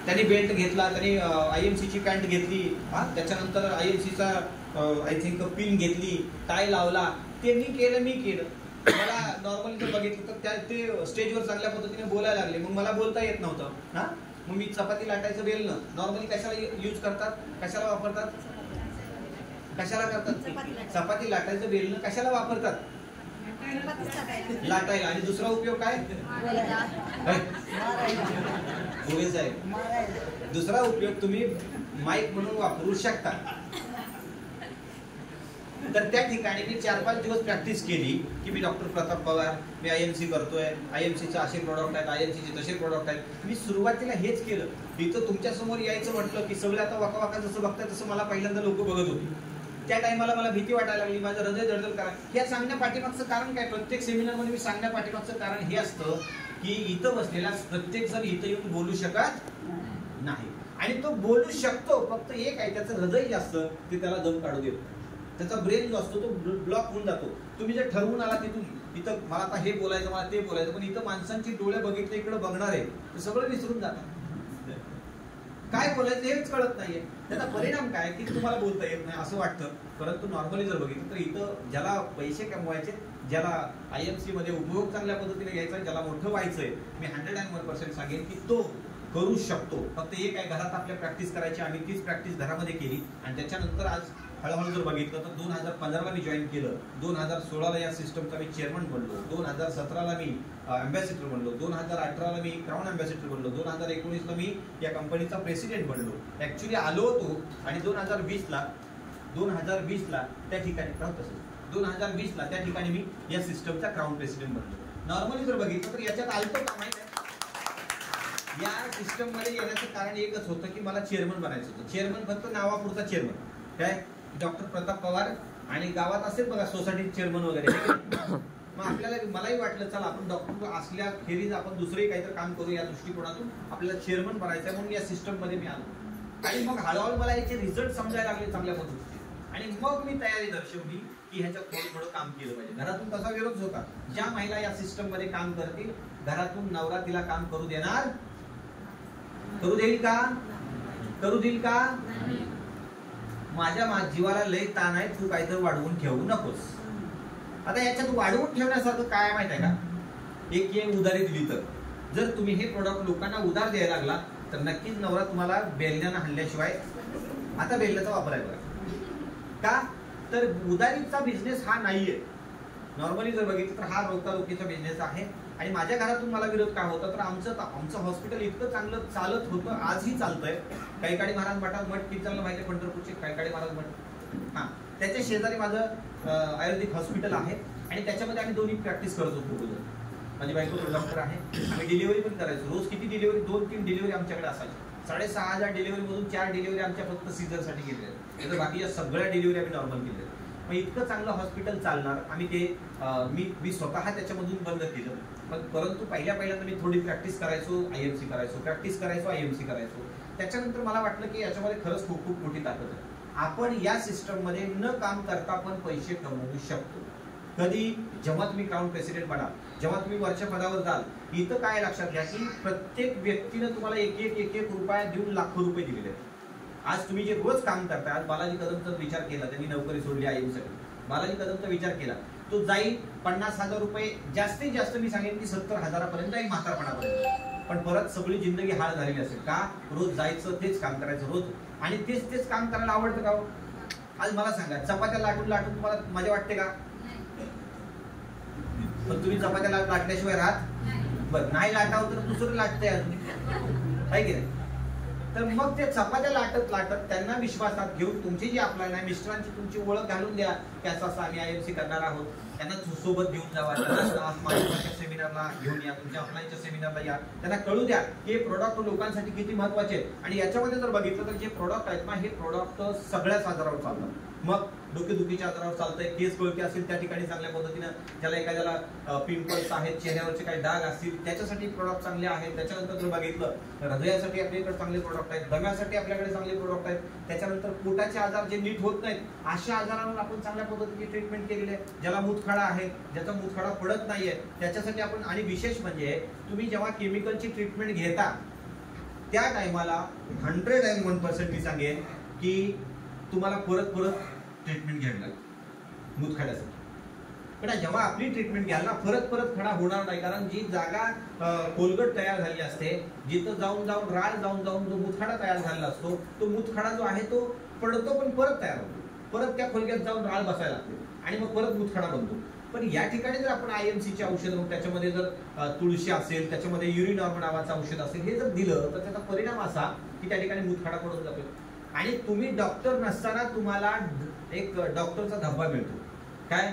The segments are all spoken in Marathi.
त्यांनी बेल्ट घेतला, त्यांनी IMC ची पॅन्ट घेतली, त्याच्यानंतर IMC चा आय थिंक पिन घेतली, टाय लावला, ते मी केलं, मी केलं. मला नॉर्मली जर बघितलं तर ते स्टेजवर चांगल्या पद्धतीने बोलायला लागले, मग मला बोलता येत नव्हतं. मग मी चपाती लाटायचं बेलणं नॉर्मली कशाला यूज करतात, कशाला वापरतात, कशाला करतात, चपाती लाटायचं बेलणं कशाला वापरतात, लाटायला. आणि दुसरा उपयोग काय, दुसरा उपयोग तुम्ही माईक म्हणून वापरू शकता. तर त्या ठिकाणी मी 4-5 दिवस प्रॅक्टिस केली की मी डॉक्टर प्रताप पवार, मी IMC करतोय, IMCचे असे प्रोडक्ट आहेत, IMCचे तसे प्रोडक्ट आहेत. मी सुरुवातीला हेच केलं. इथं तुमच्या समोर यायचं म्हटलं की सगळे आता वाका जसं बघताय तसं मला पहिल्यांदा लोक बघत होती. त्या टाइमाला मला भीती वाटायला लागली, माझं हृदय धडधड करा. हे सांगण्या पाठीमागचं कारण काय, प्रत्येक सेमिनारमध्ये मी सांगण्या पाठीमागचं कारण हे असतं की इथं बसलेला प्रत्येक जण इथं येऊन बोलू शकत नाही. आणि तो बोलू शकतो, फक्त एक आहे त्याचं हृदय जास्त, ते त्याला दम काढू देत. त्याचा ब्रेन जो असतो तो ब्लॉक होऊन जातो. तुम्ही जे ठरवून आला तिथून इथं मला आता हे बोलायचं, मला ते बोलायचं, पण इथं माणसांची डोळे बघितले इकडे बघणार आहे, ते सगळं विसरून जातात. काय बोलायचं हेच कळत नाहीये. त्याचा परिणाम काय की तुम्हाला बोलता येत नाही असं वाटतं. परंतु नॉर्मली जर बघितलं तर इथं ज्याला पैसे कमवायचे, ज्याला IMC मध्ये उपयोग चांगल्या पद्धतीने घ्यायचा, ज्याला मोठं व्हायचंय, मी 101% सांगेन की तो करू शकतो. फक्त एक आहे, घरात आपल्या प्रॅक्टिस करायची. आम्ही तीच प्रॅक्टिस घरामध्ये केली आणि त्याच्यानंतर आज हळूहळू जर बघितलं तर 2015ला मी जॉईन केलं, 2016ला या सिस्टमचा मी चेअरमन बनलो, 2017ला मी अँबॅसिडर बनलो, 2018ला मी क्राऊन अँबॅसिडर बनलो, 2019ला मी या कंपनीचा प्रेसिडेंट बनलो. ऍक्च्युली आलो होतो आणि 2020ला त्या ठिकाणी 2020ला त्या ठिकाणी मी या सिस्टमचा क्राऊन प्रेसिडेंट बनलो. नॉर्मली जर बघितलं तर याच्यात आलतो का माहिती आहे, या सिस्टम मध्ये येण्याचं कारण एकच होतं की मला चेअरमन बनायचं होतं. चेअरमन फक्त नावापुरता चेअरमन, काय डॉक्टर प्रताप पवार आणि गावात असेल बघा सोसायटी चेअरमन वगैरे. मग आपल्याला मलाही वाटलं चला आपण डॉक्टर असल्या खेरीज आपण दुसरे काहीतरी काम करू या दृष्टिकोनातून आपल्याला चेअरमन बनायचं म्हणून या सिस्टम मध्ये मी आलो. आणि मग हळूहळू मला याचे रिझल्ट समजायला लागले चांगल्या पद्धतीने. आणि मग मी तयारी दर्शवली की ह्याच्यात थोडं काम केलं पाहिजे. घरातून तसा विरोध होता, ज्या महिला या सिस्टम मध्ये काम करतील घरातून नवरा तिला काम करू देईल का? माझ्या जीवाला लय ताण आहे, तू काहीतरी वाढवून ठेवू नकोस. आता याच्यात वाढवून ठेवण्यासारखं काय माहित आहे का, एक उधारी दिली तर जर तुम्ही हे प्रोडक्ट लोकांना उधार द्यायला लागला तर नक्कीच नवरा तुम्हाला बेलण्यानं हल्ल्याशिवाय, आता बेलण्याचा वापर आहे बघा का, तर उधारीचा बिझनेस हा नाहीये. नॉर्मली जर बघितलं तर हा रोखारोखीचा बिझनेस आहे. आणि माझ्या घरातून मला विरोध काय होता, तर आमचं हॉस्पिटल इतकं चांगलं चालत होतं, आजही चालतंय. कैकाडी महाराज मठ किती चांगलं माहिती आहे, पंढरपूरचे कैकाडी महाराज मठ, त्याच्या शेजारी माझं आयुर्वेदिक हॉस्पिटल आहे आणि त्याच्यामध्ये आम्ही दोन्ही प्रॅक्टिस करत होतो. माझी बायको डॉक्टर आहे, आम्ही डिलिव्हरी पण करायचो. रोज किती डिलिव्हरी, 2-3 डिलिव्हरी आमच्याकडे असायची. 6,500 डिलिव्हरी मधून 4 डिलिव्हरी आमच्या फक्त सीझरसाठी केलेल्या, तर बाकीच्या सगळ्या डिलिव्हरी आम्ही नॉर्मल केल्या. मग इतकं चांगलं हॉस्पिटल चालणार, आम्ही ते मी स्वतः त्याच्यामधून बंद केलं. परंतु पहिल्यांदा मी थोडी प्रॅक्टिस करायचो, IMC करायचो, प्रॅक्टिस करायचो, IMC करायचो. त्याच्यानंतर मला वाटलं की याच्यामध्ये खरंच खूप मोठी ताकद आहे. आपण या सिस्टम मध्ये न काम करता पण पैसे कमवू शकतो. कधी, जेव्हा तुम्ही क्राऊन प्रेसिडेंट बनाल, जेव्हा तुम्ही वरच्या पदावर जाल, इथं काय लक्षात घ्या की प्रत्येक व्यक्तीनं तुम्हाला एक रुपया देऊन लाखो रुपये दिलेले आहेत. आज तुम्ही जे रोज काम करताय, आज बालाजी कदमचा विचार केला, त्यांनी नोकरी सोडली IMसाठी. बालाजी कदमचा विचार केला, तो जाईल 50,000 रुपये, जास्तीत जास्त मी सांगेन की 70,000पर्यंत जाईल म्हातारपणापर्यंत. पण परत सगळी जिंदगी हाल झालेली असेल का, रोज जायचं, तेच काम करायचं रोज, आणि तेच काम करायला आवडतं का? आज मला सांगा, चपात्या लाटून तुम्हाला मजा वाटते का? पण तुम्ही चपात्या लाटल्याशिवाय राहत बरं नाही, लाटावं तर दुसरं लाटतंय आहे की नाही. तर मग ते चपात्या लाटत त्यांना विश्वासात घेऊन तुमची जी अपलाईन आहे, मिस्टरांची तुमची ओळख घालून द्या की असं आम्ही IMC करणार आहोत. त्यांना सोबत घेऊन जावा, माझ्या सेमिनारला घेऊन या, तुमच्या अपलाईनच्या सेमिनारला या, त्यांना कळू द्या की हे प्रोडक्ट लोकांसाठी किती महत्वाचे आहेत. आणि याच्यामध्ये जर बघितलं तर जे प्रोडक्ट आहेत ना, हे प्रोडक्ट सगळ्याच आजारावर चालतात. मग डोकेदुखीच्या आजारावर चालतंय, केस गळती असेल त्या ठिकाणी चांगल्या पद्धतीनं, ज्याला एखाद्याला पिंपल्स आहेत, चेहऱ्यावरचे काही डाग असतील त्याच्यासाठी प्रोडक्ट चांगले आहेत. त्याच्यानंतर जर बघितलं हृदयासाठी आपल्याकडे चांगले प्रोडक्ट आहेत, दम्यासाठी आपल्याकडे चांगले प्रोडक्ट आहेत. त्याच्यानंतर पोटाचे आजार जे नीट होत नाहीत, अशा आजारांवर आपण चांगल्या पद्धतीने ट्रीटमेंट केलेली आहे. ज्याला मूतखडा आहे, ज्याचा मूतखडा पडत नाहीये, त्याच्यासाठी आपण, आणि विशेष म्हणजे तुम्ही जेव्हा केमिकलची ट्रीटमेंट घेता त्या टायमाला 101% मी सांगेन की तुम्हाला परत परत ट्रीटमेंट घ्यावी लागेल मुतखड्यासाठी. पण जेव्हा आपली ट्रीटमेंट घ्याल ना परत परत खडा होणार नाही, कारण जी जागा खोलगट तयार झाली असते, जिथं जाऊन जाऊन राळ जाऊन जाऊन जो मुतखडा तयार झालेला असतो, तो मुतखडा जो आहे तो पडतो पण परत तयार होतो, परत त्या खोलग्यात जाऊन राळ बसायला लागते आणि मग परत मुतखडा बनतो. पण या ठिकाणी जर आपण IMC चे औषध मग त्याच्यामध्ये जर तुळशी असेल, त्याच्यामध्ये युरिनॉर्म नावाचं औषध असेल, हे जर दिलं तर त्याचा परिणाम असा की त्या ठिकाणी मुतखडा पडून जातो. आणि तुम्ही डॉक्टर नसताना तुम्हाला एक डॉक्टरचा धब्बा मिळतो, काय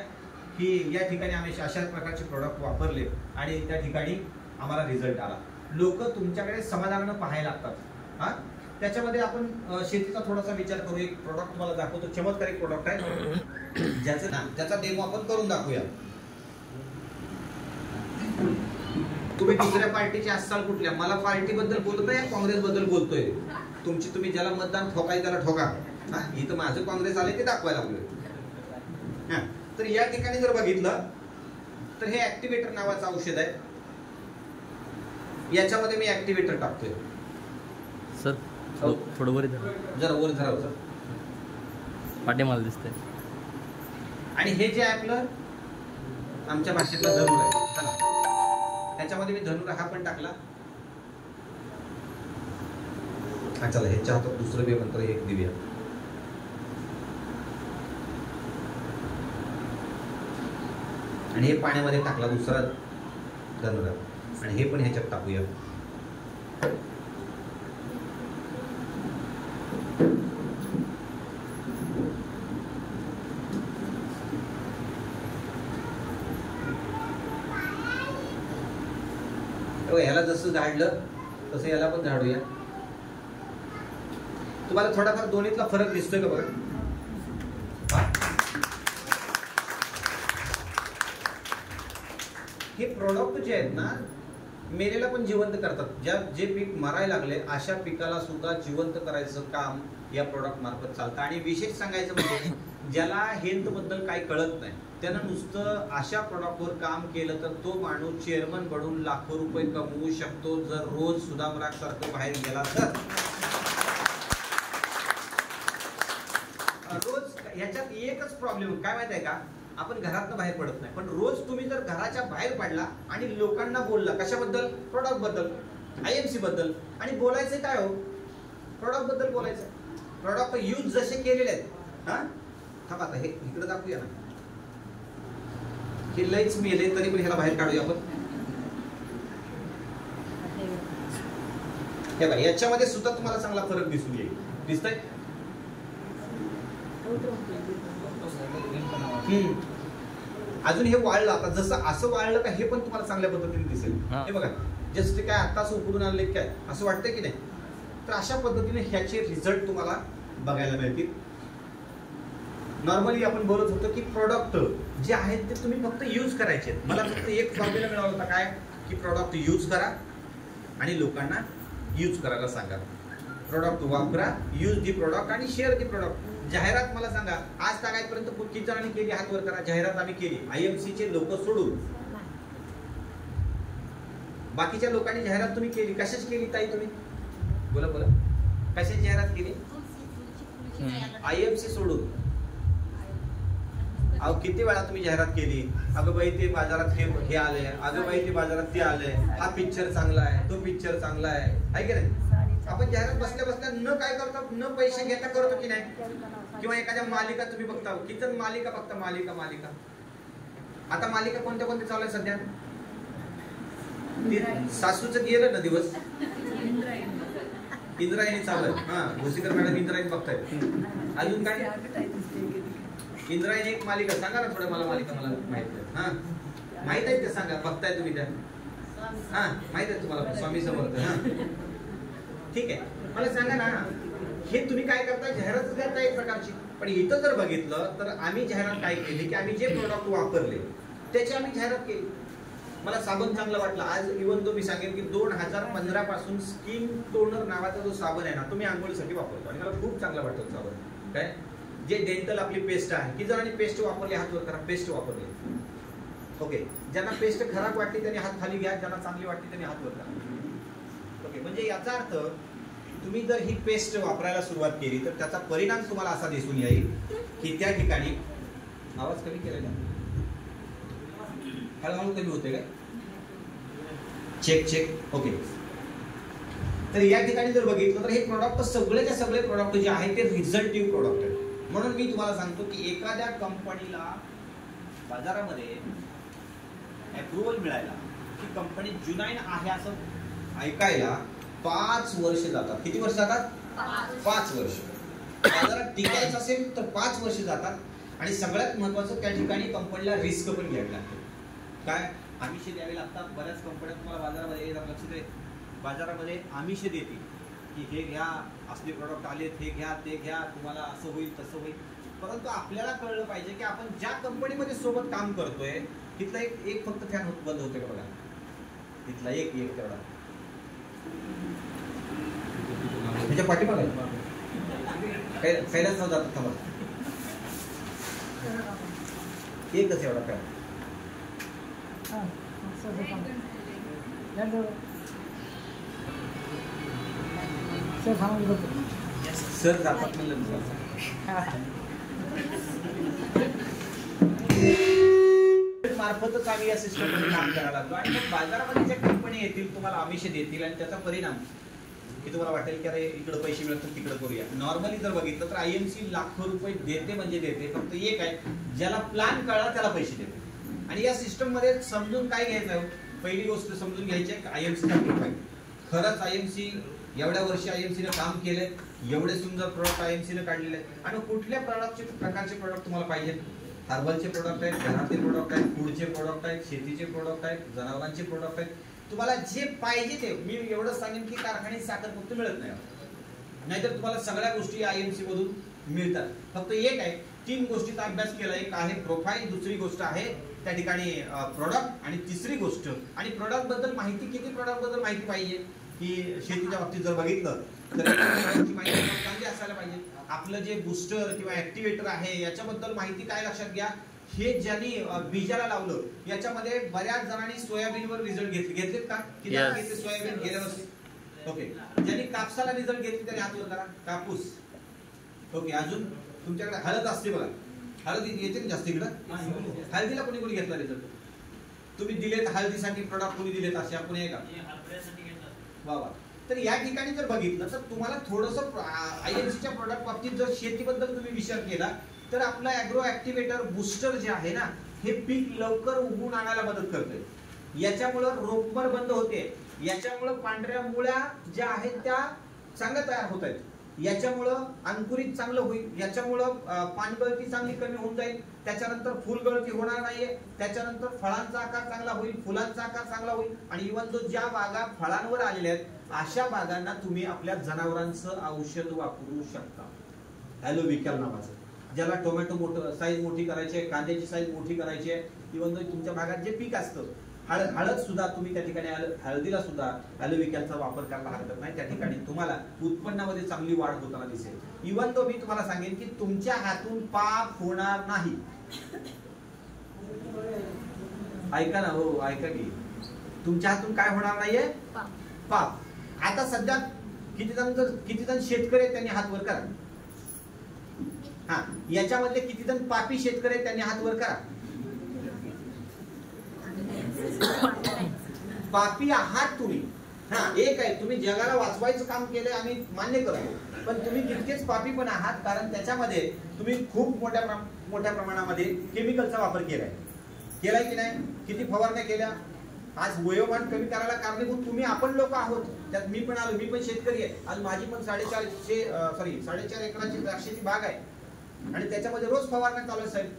की या ठिकाणी आम्ही अशाच प्रकारचे प्रोडक्ट वापरले आणि त्या ठिकाणी आम्हाला रिझल्ट आला. लोक तुमच्याकडे समाधानानं पाहायला लागतात. हा, त्याच्यामध्ये आपण शेतीचा थोडासा विचार करू. एक प्रोडक्ट तुम्हाला दाखवतो, चमत्कारिक प्रोडक्ट आहे ज्याचा डेमो आपण करून दाखवूया. तुम्ही दुसऱ्या पार्टीचे असाल कुठल्या, मला पार्टी बद्दल बोलतोय, काँग्रेस बद्दल बोलतोय. तुम्ही ज्याला मतदान ठोकाय त्याला ठोका. इथं माझं काँग्रेस आले ते दाखवायला लागलोय. तर या ठिकाणी जर बघितलं तर हे ऍक्टिव्हेटर नावाचं औषध आहे. याच्यामध्ये मी ऍक्टिव्हेटर टाकतोय. सर थोडं वर जरा वर धराव सर, पाटे मला दिसतंय. आणि हे जे आहे आपलं आमच्या भाषेतला धनुर आहे, चला त्याच्यामध्ये मी धनुर हा पण टाकला. चला ह्याच्या हातात दुसरं बी मंत्र एक देऊया. आणि हे पाण्यामध्ये टाकला दुसरा धनुर, आणि हे पण ह्याच्यात टाकूया. ह्याला जसं झाडलं तसं याला पण झाडूया. तुम्हाला थोडाफार दोन्हीतला फरक दिसतोय का बघा. हे प्रोडक्ट जे आहेत ना, मेलेला पण जिवंत करतात. जे पीक मरायला लागले अशा पिकाला सुद्धा जिवंत करायचं काम या प्रोडक्ट मार्फत चालतं. आणि विशेष सांगायचं म्हणजे ज्याला हेल्थ बद्दल काही कळत नाही, त्यानं नुसतं अशा प्रोडक्टवर काम केलं तर तो माणूस चेअरमन बनून लाखो रुपये कमवू शकतो, जर रोज सुदामराग सारखं बाहेर गेला तर. रोज ह्याच्यात एकच प्रॉब्लेम काय माहिती आहे का, आपण घरातनं बाहेर पडत नाही. पण रोज तुम्ही जर घराच्या बाहेर पडला आणि लोकांना बोलला कशाबद्दल, प्रोडक्ट बद्दल, IMC बद्दल, आणि बोलायचं काय हो, प्रोडक्ट बद्दल बोलायचं. प्रोडक्ट यूज जसे केलेले आहेत. हा थांबा, आता हे इकडे दाखवूया ना. हे लईच मेले तरी पण ह्याला बाहेर काढूया आपण. हे बघा, याच्यामध्ये सुद्धा तुम्हाला चांगला फरक दिसून येईल. दिसतंय? अजून हे वाळलं, आता जसं असं वाळलं का हे पण तुम्हाला चांगल्या पद्धतीने दिसेल. हे बघा, जस्ट काय आताच उकडून आणले काय असं वाटतंय की नाही. तर अशा पद्धतीने ह्याचे रिझल्ट तुम्हाला बघायला मिळतील. नॉर्मली आपण बोलत होतो की प्रोडक्ट जे आहेत ते तुम्ही फक्त यूज करायचे. मला फक्त एक फॉर्म्युला मिळाला होता, काय की प्रोडक्ट यूज करा आणि लोकांना यूज करायला सांगा. प्रोडक्ट वापरा, यूज दी प्रोडक्ट आणि शेअर दी प्रोडक्ट. जाहिरात मला सांगा, आज तागायपर्यंत किती जणांनी केली, हात वर करा. जाहिरात आम्ही केली, IMC चे लोक सोडून. बाकीच्या लोकांनी जाहिरात तुम्ही केली, कशाची केली ताई तुम्ही? बोला बोला, कशाची जाहिरात केली? IMC सोडून. अहो किती वेळा तुम्ही जाहिरात केली, अगं बाई ते बाजारात हे आलंय, अगं बाई ते बाजारात ते आलंय, हा पिक्चर चांगला आहे, तो पिक्चर चांगला आहे की नाही. आपण जाहिरात बसल्या बसल्या न काय करतो, न पैसे घेता करतो की नाही. किंवा एखाद्या मालिका तुम्ही बघता, किती मालिका बघता, मालिका. आता मालिका कोणत्या कोणत्या चालू आहे सध्या? सासूचं गेलं ना दिवस, इंद्रायणी चालू आहे. हा, भोसीकर मॅडम इंद्रायणी बघतायत. अजून काय? इंद्रायणी एक मालिका सांगा ना थोडं, मला मालिका मला माहित नाही. हा माहित आहे ते सांगा, बघताय तुम्ही त्या? हा माहित आहे तुम्हाला, स्वामी समर्थ. हा ठीक आहे, मला सांगा ना, हे तुम्ही काय करता, जाहिरात करता एक प्रकारची. पण इथं जर बघितलं तर आम्ही जाहिरात काय केली की आम्ही जे प्रोडक्ट वापरले त्याची आम्ही जाहिरात केली. मला साबण चांगला वाटला. आज इव्हन तो मी सांगेन की 2015 पासून स्किन टोनर नावाचा जो साबण आहे ना, तो मी आंघोळीसाठी वापरतो आणि मला खूप चांगला वाटतो साबण. काय जे डेंटल आपली पेस्ट आहे, की जणांनी पेस्ट वापरली, हात वर करा. पेस्ट वापरली, ओके. ज्यांना पेस्ट खराब वाटली त्यांनी हात खाली घ्या, ज्यांना चांगली वाटली त्यांनी हात वर करा. ओके, म्हणजे याचा अर्थ तुम्ही जर ही पेस्ट वापरायला सुरुवात केली तर त्याचा परिणाम तुम्हाला असा दिसून येईल की त्या ठिकाणी आवाज कमी केलेला हळूहळू कमी होते काय चेक चेक ओके. तर या ठिकाणी जर बघितलं तर हे प्रोडक्ट सगळेच्या सगळे प्रोडक्ट जे आहेत ते रिझल्टिव्ह प्रोडक्ट आहेत. म्हणून मी तुम्हाला सांगतो की एखाद्या कंपनीला बाजारामध्ये अप्रुव्हल मिळायला की कंपनी जुनाईन आहे असं ऐकायला 5 वर्ष जातात. किती वर्ष जातात? 5 वर्ष. बाजारात टिकायचं असेल तर 5 वर्ष जातात. आणि सगळ्यात महत्वाचं त्या ठिकाणी कंपनीला रिस्क पण घ्यावी लागते. काय आमिष द्यावे लागतात. बऱ्याच कंपन्या तुम्हाला बाजारामध्ये लक्षात आहे बाजारामध्ये आमिष देतील की हे घ्या असले प्रोडक्ट आलेत हे घ्या ते घ्या तुम्हाला असं होईल तसं होईल. परंतु आपल्याला कळलं पाहिजे की आपण ज्या कंपनीमध्ये सोबत काम करतोय तिथला एक फक्त फॅन बंद होते का बघा. तिथला एक तेवढा त्याच्या पाठीमागे कैलास जातात थांबा एकच एवढा फॅन सर जातात मार्फतच आम्ही या सिस्टम मध्ये काम करायला लागलो. आणि मग बाजारामध्ये ज्या कंपनी येतील तुम्हाला आमिष देतील आणि त्याचा परिणाम की तुम्हाला वाटेल की अरे इकडे पैसे मिळतात तिकडे करूया. नॉर्मली जर बघितलं तर आयएमसी लाखो रुपये देते म्हणजे देते. फक्त एक आहे ज्याला प्लॅन कळला त्याला पैसे देते. आणि या सिस्टम मध्ये समजून काय घ्यायचं पहिली गोष्ट समजून घ्यायची आयएमसीचा प्रोफाईल. खरंच आयएमसी एवढ्या वर्षी आयएमसीने काम केले एवढे सुंदर प्रोडक्ट आयएमसीने काढलेले आहेत. आणि कुठल्या प्रकारचे प्रोडक्ट तुम्हाला पाहिजेत? हर्बलचे प्रोडक्ट आहेत घरातले प्रोडक्ट आहेत फूडचे प्रोडक्ट आहेत शेतीचे प्रोडक्ट आहेत जनावरांचे प्रोडक्ट आहेत. तुम्हाला जे पाहिजे ते मी एवढं सांगेन की कारखान्यात साखर फक्त मिळत नाही नाहीतर तुम्हाला सगळ्या गोष्टी आयएमसी मधून मिळतात. फक्त एक आहे 3 गोष्टीचा अभ्यास केला. एक आहे प्रोफाईल दुसरी गोष्ट आहे त्या ठिकाणी प्रोडक्ट आणि तिसरी गोष्ट आणि प्रोडक्ट बद्दल माहिती किती प्रोडक्ट बद्दल माहिती पाहिजे की शेतीच्या बाबतीत जर बघितलं तर माहिती चांगली असायला पाहिजे. आपलं जे बुस्टर किंवा ऍक्टिव्हेटर आहे याच्याबद्दल माहिती काय लक्षात घ्या. हे ज्यांनी बीजाला लावलं याच्यामध्ये बऱ्याच जणांनी सोयाबीनवर रिझल्ट घेतलेत का? किती घेतले सोयाबीन गेल्या वर्षी? ओके. ज्यांनी कापसाला रिझल्ट घेतले त्यांनी हात वर करा. कापूस ओके. अजून तुमच्याकडे हळद असते बघा. हळद येते ना जास्त इकडं. हळदीला कोणी कोणी घेतला रिझल्ट? तुम्ही दिलेत हळदीसाठी प्रोडक्ट कोणी दिलेत असे आपण आहे का? वा वा. तर या ठिकाणी जर बघितलं तर तुम्हाला थोडंसं आयएमसीच्या प्रोडक्ट बाबतीत जर शेतीबद्दल तुम्ही विचार केला तर आपला ऍग्रो ऍक्टिव्हेटर बुस्टर जे आहे ना हे पीक लवकर उगवून आणायला मदत करते. याच्यामुळं रोपमर बंद होते. याच्यामुळं पांढऱ्या मुळ्या ज्या आहेत त्या चांगल्या तयार होत आहेत. याच्यामुळं अंकुरित चांगलं होईल. याच्यामुळं पानगळती चांगली कमी होऊन जाईल. त्याच्यानंतर फुलगळती होणार नाहीये. त्याच्यानंतर फळांचा आकार चांगला होईल फुलांचा आकार चांगला होईल. आणि इव्हन जो ज्या बागा फळांवर आलेल्या आहेत अशा बागांना तुम्ही आपल्या जनावरांचं औषध वापरू शकता. हॅलोविकॅल नावाचं ज्याला टोमॅटो मोठं साईज मोठी करायची आहे कांद्याची साईज मोठी करायची आहे. इव्हन तुमच्या भागात जे पीक असतं हळद सुद्धा तुम्ही त्या ठिकाणी हळदीला सुद्धा हॅलोविकॅलचा वापर करायला हरकत नाही. त्या ठिकाणी तुम्हाला उत्पन्नामध्ये चांगली वाढ होताना दिसेल. इव्हन तो मी तुम्हाला सांगेन की तुमच्या हातून पाप होणार नाही. ऐका ना हो ऐका की तुमच्या हातून काय होणार नाहीये? पाप. आता सध्या किती जण शेतकरी त्यांनी हात वर करा. हा याच्यामध्ये किती जण पापी शेतकरी त्यांनी हात वर करा. पापी आहात तुम्ही. हा एक आहे तुम्ही जगाला वाचवायचं काम केलंय आम्ही मान्य करतो. पण तुम्ही तितकेच पापी पण आहात कारण त्याच्यामध्ये तुम्ही खूप मोठ्या प्रमाणामध्ये केमिकलचा वापर केलाय की नाही? किती फवारण्या केल्या. आज वयोमान कमी करायला कारणीभूत तुम्ही आपण लोक आहोत. त्यात मी पण आलो. मी पण शेतकरी आहे. आज माझी पण 4.5 एकराची द्राक्षाची बाग आहे आणि त्याच्यामध्ये रोज फवारण्या चालू आहे साहेब.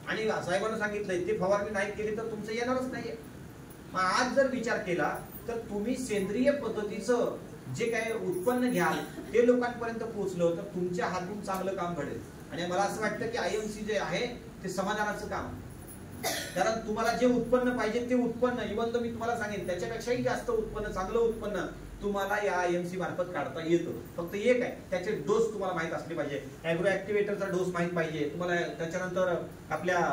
आणि साहेबांना सांगितलंय ते फवारणी नाही केली तर तुमचं येणारच नाहीये. मग आज जर विचार केला तर तुम्ही सेंद्रिय पद्धतीचं जे काय उत्पन्न घ्याल ते लोकांपर्यंत पोहोचलं तर तुमच्या हातून चांगलं काम घडेल. आणि मला असं वाटतं की आयएमसी जे आहे ते समाधानाचं काम. कारण तुम्हाला जे उत्पन्न पाहिजे ते उत्पन्न इव्हन तर मी तुम्हाला सांगेन त्याच्यापेक्षाही जास्त उत्पन्न चांगलं उत्पन्न तुम्हाला या आयएमसी मार्फत काढता येतं. फक्त एक आहे त्याचे डोस तुम्हाला माहित असले पाहिजे. ऍग्रो ऍक्टिव्हेटरचा डोस माहित पाहिजे तुम्हाला. त्याच्यानंतर आपल्या